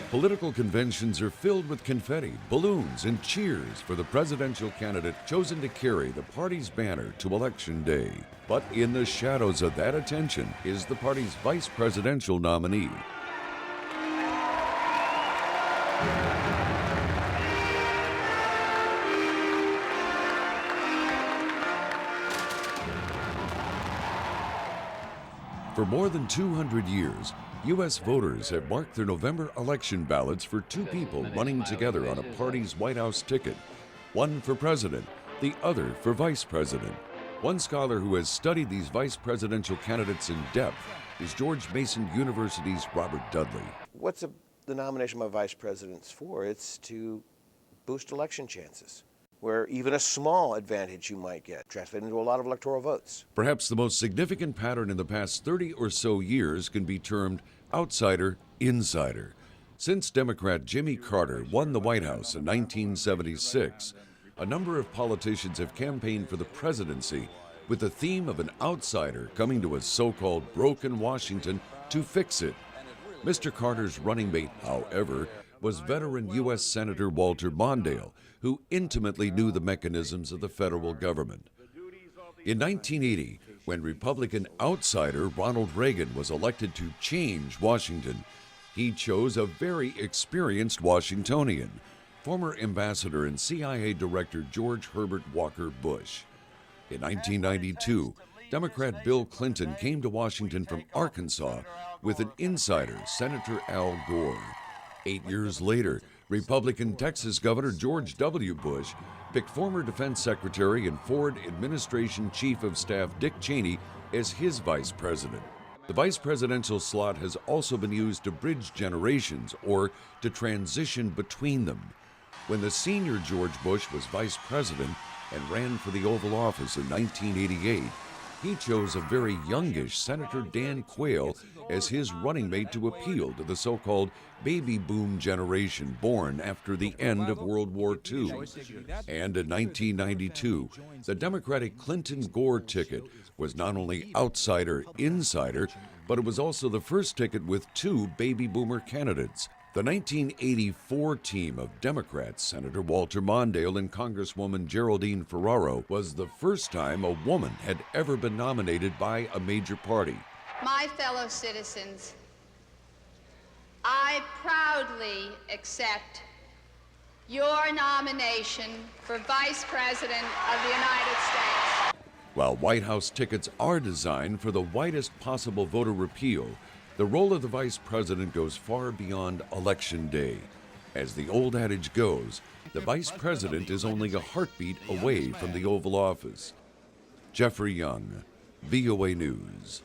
Political conventions are filled with confetti, balloons, and cheers for the presidential candidate chosen to carry the party's banner to Election Day. But in the shadows of that attention is the party's vice presidential nominee. For more than 200 years, U.S. voters have marked their November election ballots for two people running together on a party's White House ticket, one for president, the other for vice president. One scholar who has studied these vice presidential candidates in depth is George Mason University's Robert Dudley. What's the nomination of vice presidents for? It's to boost election chances, where even a small advantage you might get translated into a lot of electoral votes. Perhaps the most significant pattern in the past 30 or so years can be termed outsider-insider. Since Democrat Jimmy Carter won the White House in 1976, a number of politicians have campaigned for the presidency with the theme of an outsider coming to a so-called broken Washington to fix it. Mr. Carter's running mate, however, was veteran U.S. Senator Walter Mondale, who intimately knew the mechanisms of the federal government. In 1980, when Republican outsider Ronald Reagan was elected to change Washington, he chose a very experienced Washingtonian, former ambassador and CIA Director George Herbert Walker Bush. In 1992, Democrat Bill Clinton came to Washington from Arkansas with an insider, Senator Al Gore. 8 years later, Republican Texas Governor George W. Bush picked former Defense Secretary and Ford Administration Chief of Staff Dick Cheney as his vice president. The vice presidential slot has also been used to bridge generations or to transition between them. When the senior George Bush was vice president and ran for the Oval Office in 1988, he chose a very youngish Senator Dan Quayle as his running mate to appeal to the so-called baby boom generation born after the end of World War II. And in 1992, the Democratic Clinton-Gore ticket was not only outsider-insider, but it was also the first ticket with two baby boomer candidates. The 1984 team of Democrats, Senator Walter Mondale and Congresswoman Geraldine Ferraro, was the first time a woman had ever been nominated by a major party. My fellow citizens, I proudly accept your nomination for Vice President of the United States. While White House tickets are designed for the widest possible voter appeal, the role of the vice president goes far beyond Election Day. As the old adage goes, the vice president is only a heartbeat away from the Oval Office. Jeffrey Young, VOA News.